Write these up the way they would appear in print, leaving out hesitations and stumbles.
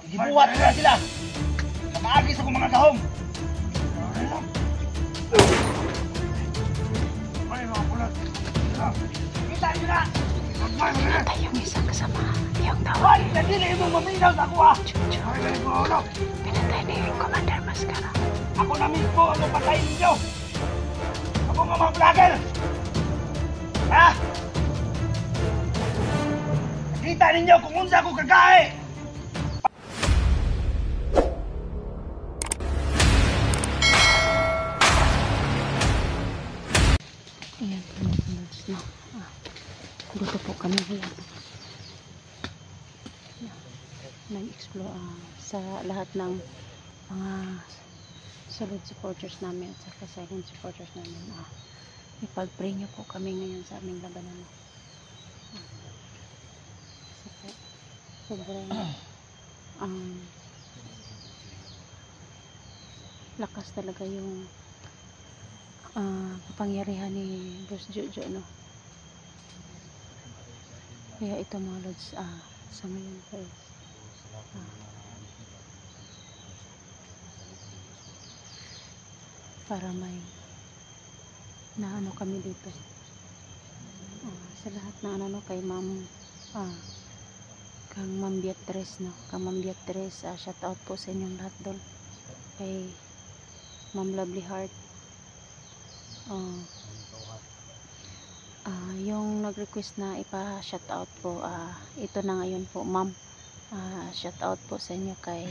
Gibuhat ko na sila. Nakaagis ako mga tahong. Ay, mga pulat. Kita nyo na. Pinatay yung isang kasama. Yung tao. Ay, hindi na yung maminaw sa ako ah. Pinatay na yung Commander Mascara. Ako na mismo ang patayin ninyo. Ako nga mga vlogger. Ha? Kita ninyo kung unsa ako kagahe. Ayan, panood na. Dito po kami ngayon. Nag-explore sa lahat ng mga solid supporters namin at saka silent supporters namin. Ipag-pray nyo po kami ngayon sa aming labanan. Sobrang lakas talaga yung kapangyarihan ni Boss Jojo, no? Kaya ito mga lods, sa ngayon guys, para may naano kami dito, sa lahat na ano kay ma'am, kang Ma'am Beatrice, no? Kang Ma'am Beatrice, shout out po sa inyong lahat doon, kay Ma'am Lovely Heart, yung nag-request na ipa-shout out po, ito na ngayon po ma'am. Shout out po sa inyo kay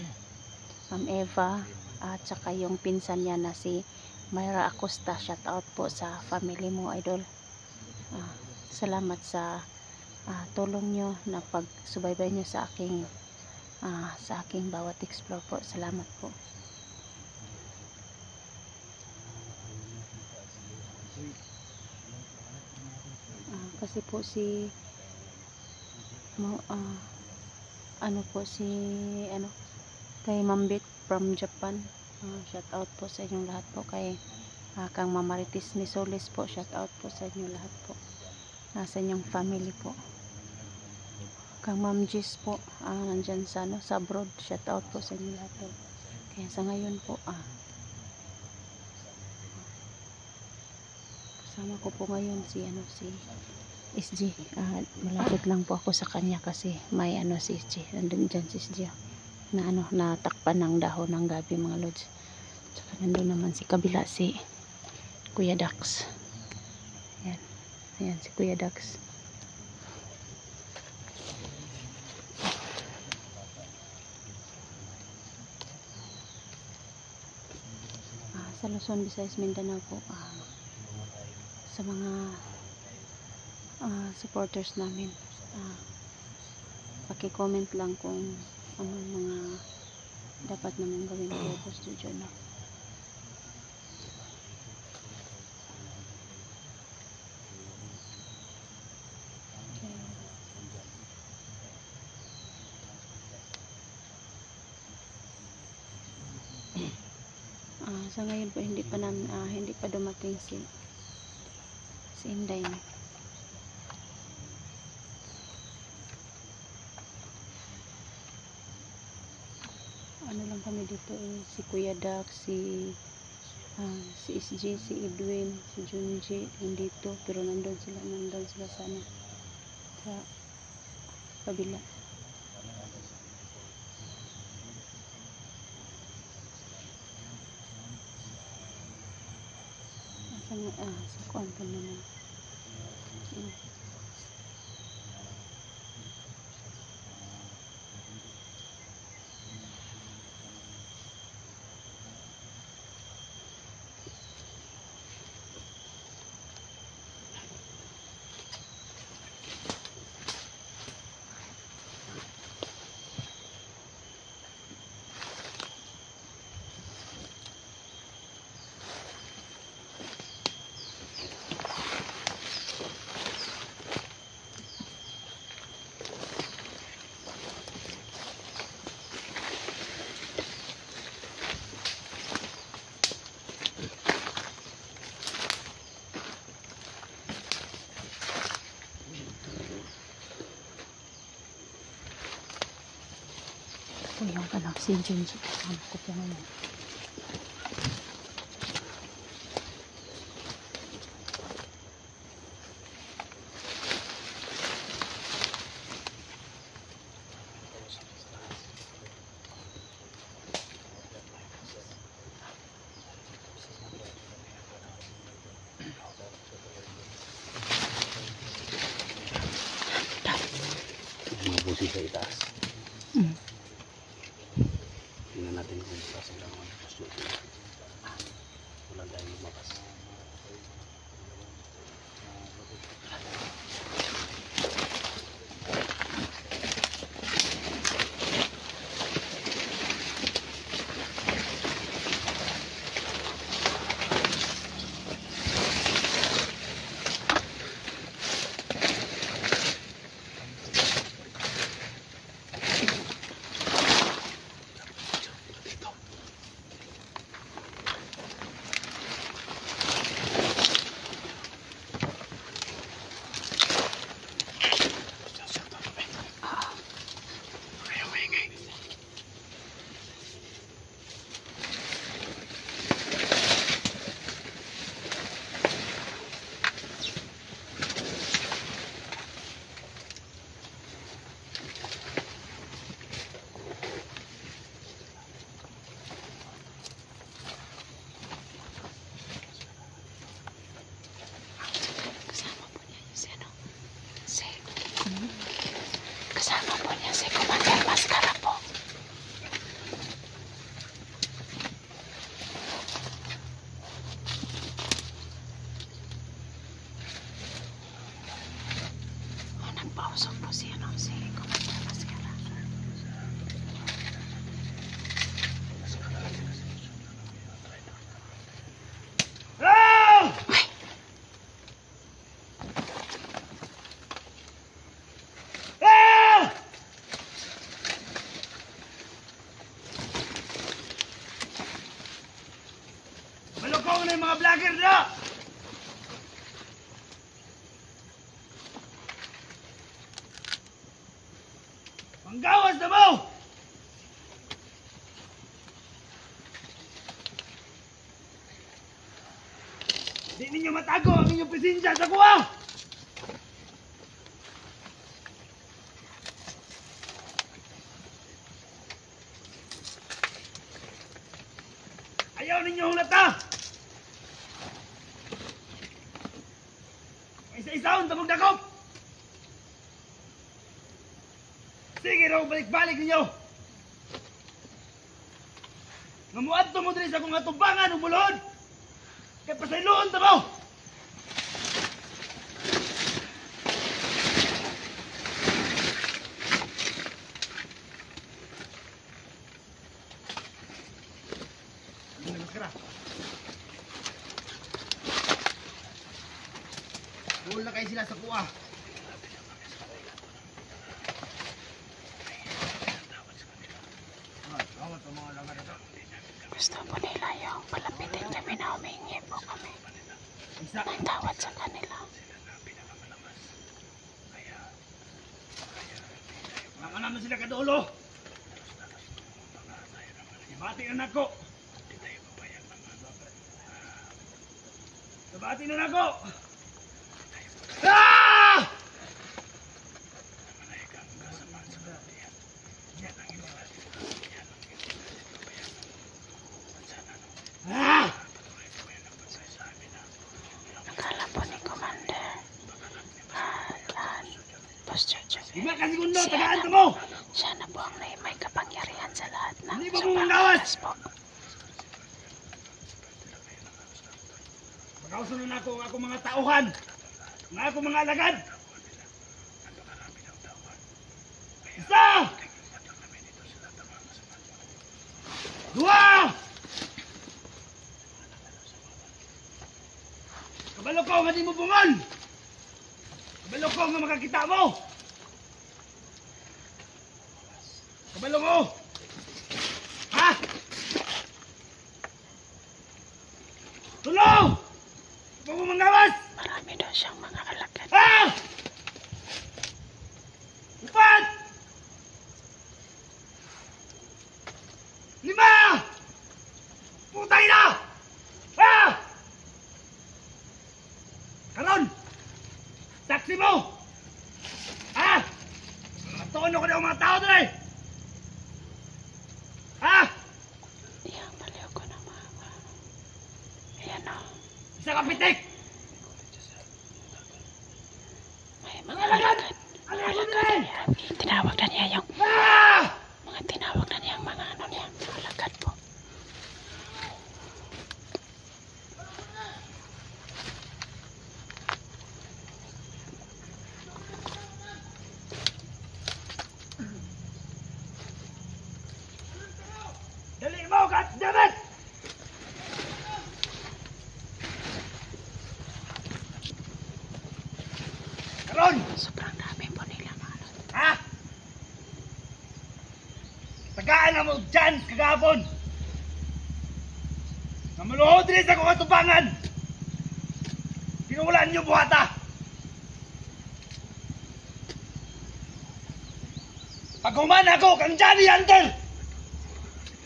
Ma'am Eva at saka yung pinsan niya na si Myra Acosta. Shout out po sa family mo, idol. Salamat sa tulong nyo na pagsubaybay nyo sa aking bawat explore po. Salamat po. Kasi po kay Ma'am Bit from Japan, shout out po sa inyong lahat po, kay kang Mamaritis Misolis po, shout out po sa inyong lahat po, sa inyong family po. Kang Ma'am Jis po, nandyan sa abroad, shout out po sa inyong lahat po. Kaya sa ngayon po, kasama ko po ngayon si SG. Malapit lang po ako sa kanya kasi may si SG. Nandun dyan si SG. Na natakpan ng dahon ng gabi mga lods. Tsaka nandun naman si kabila si Kuya Dax. Ayan. Ayan si Kuya Dax. Sa Luzon, Visayas, Mindanao po, sa mga supporters namin, paki-comment lang kung anong mga dapat naman gawin kay Boss Jojo, no? Sa ngayon po hindi pa dumating si Inday, no? Ano lang kami dito, si Kuya Dax, si SG, si Edwin, si Junji nandito, pero nandun sila sa kabila. Sa kuwan pa naman. po yung si Junji. Kasama ko po ngayon. Mga busi sa itaas. Tingnan natin kung itaas ang pasukin. Wala tayong lumakas. Kasama po niya si Commander Mascara po. Nagpausok po si Commander Mascara. Malukong na yung mga vlogger na! Panggawas na mo! Di ninyo matago ang inyong presensya sa kuha! Ayaw ninyo hulata! Isa-isaon tamang dakop! Sige raw, balik-balik ninyo! Ngamuad to mo diri sa kong atubangan o bulod! Kaya pasayloon ta mo! Buhol na kayo sila sa kuha. Gusto po nila yung palapitin kami na humingi po kami ng tawad sa kanila. Naman naman sila kadulo. Bati na nako. Bati na nako. Ah! Ah! Nakala po ni Commander Boss Jojo. Iba kasi kundo, tagaan ka mo! Siya na po ang may kapangyarihan sa lahat ng Hindi ba mo mangawas? po. Magkausunan ako ang akong mga tauhan, ang akong mga alagad. Isa! Dua! Kabalo ko nga di mo bungon! Kabalo ko nga makakita mo! Kabalo mo! Ha? Tulong! Huwag mo mangawas! Marami daw siyang mga alagad. Ha? Upat! 5! Putay na! Ha? Karon! Saksi mo! Ha? Matuon ko na ang mga tao doon eh! Ha? Ayan, baliw ko na mga. Ayan o. Isa ka pitik! May Mga mga alagad! alagad. Ano Mga yan? alagad na niya. Tinawag na niya yung Ah! mga tinawag na niya mga ano niya. Mga alagad po. Dali mo, God damn it! Karon! Sobrang dami po nila mga ano. Ha? Tagaan na mo dyan, kagabon! Namuluhod rin sa kong katubangan! Pinulaan niyo buhata! Paghuman ako kang Johnny Hunter!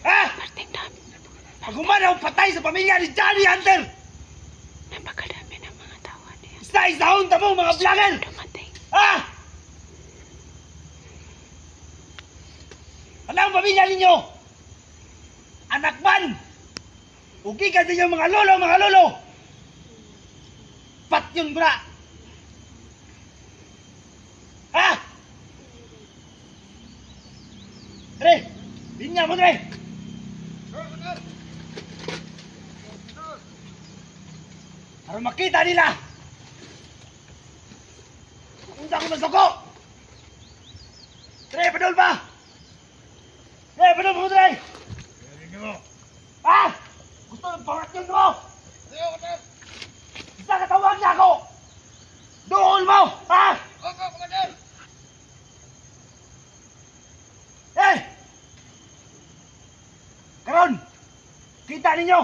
Ha? Marting dami. Paghuman ako patay sa pamilya ni Johnny Hunter! Napakadami ng mga tawa niya. Isa-isahon tamo mga vlogger! Dumating. Ha? Ano ang pamilya ninyo? Anak man! Ugi ka din yung mga lolo! Pat yun bra! Ha? Dre! Linya mo, Dre! Para makita nila! Punta ko masuko! Dre, padol ba? Dre, padol mo, Dre! Ha? Gusto ng pangatyon mo? Isa katawag niya ako! Doon mo! Ha? Eh! Karon! Kita ninyo!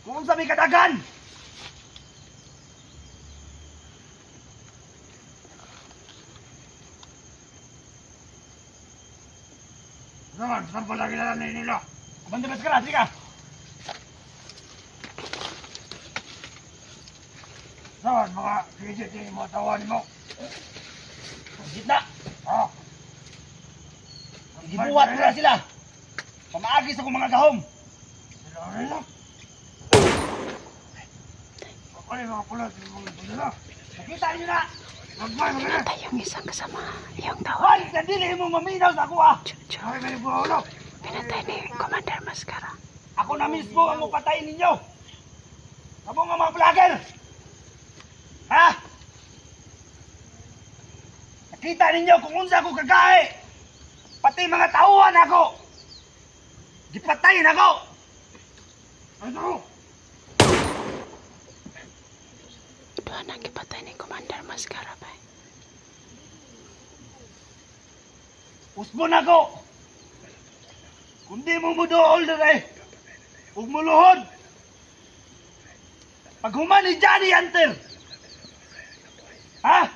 Kung sa may katagan! Naman, saan pala kilala na nila? Bandabas ka na, sige ka! Naman, mga pijit yung mga tawan mo. Pijit na! Oo. Gibuhat ko na sila! Pamaagis ako mga gahom! Sila rin lang! Ako yung mga pulat yung mga pula. Nakita niyo na! Magmay, magmay! Patay yung isang kasama. Yung tawa. Juan, kadili mo maminaw sa ako ah! Chucho. Ay, may buholo! Pinatay ni Commander Mascara. Ako na mismo ang upatayin ninyo! Abo nga mga vlogger! Ha? Nakita ninyo kung unsa ako kagahe! Pati mga tauhan ako! Gipatayin ako! Ano? Doon ang ipatay ni Commander Mascara ba? Usbon ako! Kung di mo mudool na rin, huwag mo luhod! Pag human ni Johnny Hunter! Ha?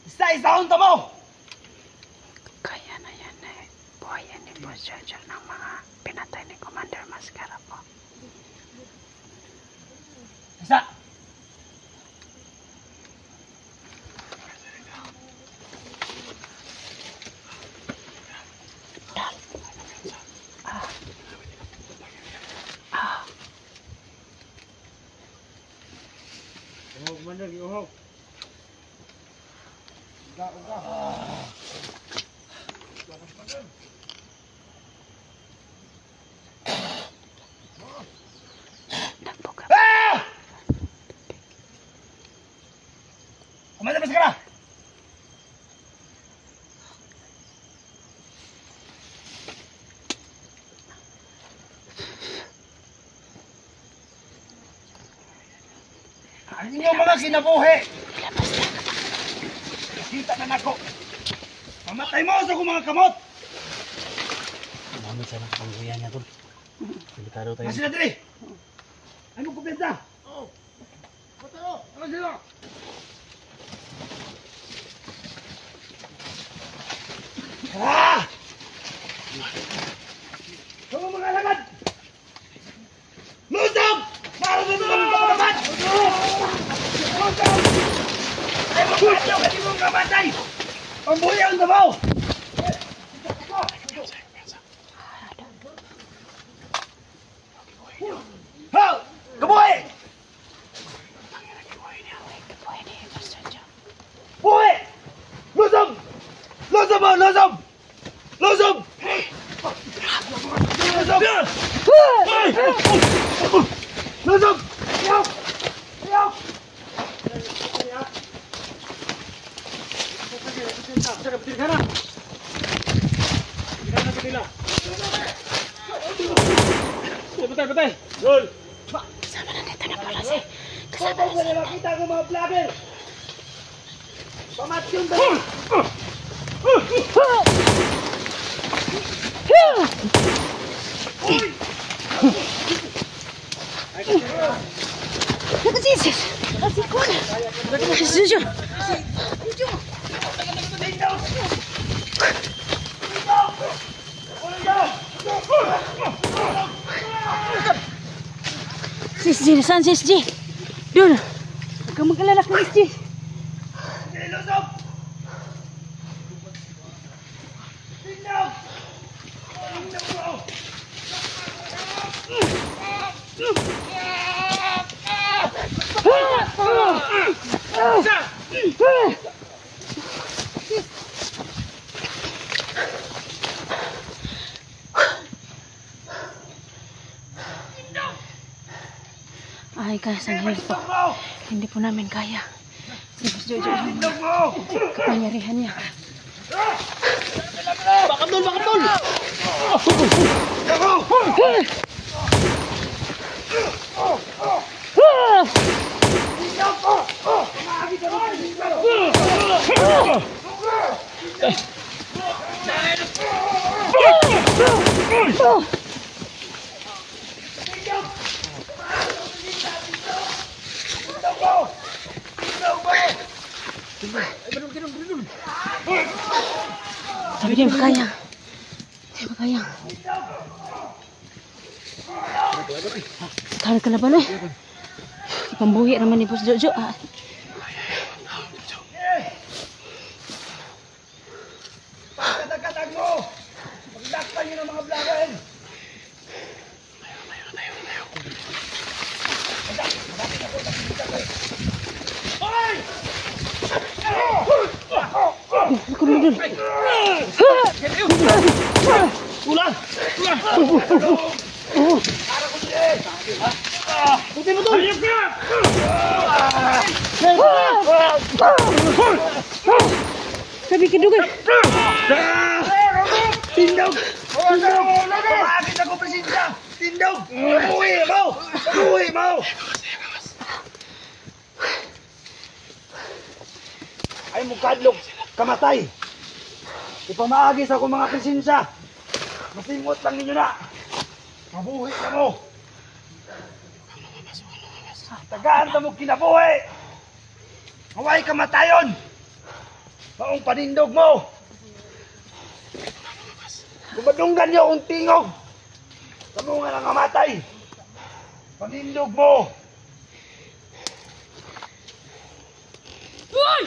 Isa-isahon ta mo! Kaya na yan eh. Buhayan ni Boss Jojo ng mga pinatay ni Commander Mascara po. Isa! Dal. Ah. Uhog man lagi, uhog. Uga, uga. Nagbuka. Ah! Kumalabas ka na! Ang inyong mga kinabuhi! Ilabas na. Nakita na nako! Mamatay mo sa kong mga kamot! Mamit sana pangguyan niya tol. Delikado tayo. Kasi na dali! Ano ko pinta? Oo! Patay o! Ano sila? Ah! Pambuyan na mo! Ha! Kabuhi! Buhi! Lusog! Lusog mo! Lusog! Lusog! Lusog! Lusog! Ayaw! Ayaw! Patay! Yun! Kasama na dito na pala si. Kasama na nakita ko mga vlogger! Pamatyon ba? Nakasis! Asikon! Sujo! Sis G, nasaan Sis G? Doon! Huwag kang mag-alala kay Sis G. Lusog! Tingnan! Tingnan mo! Ay, kaya sa ngayon po. Hindi po namin kaya. Si Boss Jojo yung Tingnan mo! kapangyarihan niya. Bakatol! Bakatol! Sabi niya, kaya. Hindi ba kaya? Kala ka na ba na? Pambuhi naman ni Boss Jojo. Pagkatag-katag mo! Magdakpan nyo ng mga vlogger! Hoy! Ako na doon. Ulan! Buti mo doon! Hayop ka! Sabi kidugan. Tindog! Tindog! Kumakit ako presensya! Tindog! Pabuhi mo! Pabuhi mo! Ay mo kadlok! Kamatay! Ipamaagis ako mga presensya! Masingot lang ninyo na! Mabuhi ka mo! Tagaan ka mo kinabuhi! Maway kamatayon! Maong panindog mo! Kumadunggan niyo akong tingog! Kamu nga lang amatay! Panindog mo! Uy!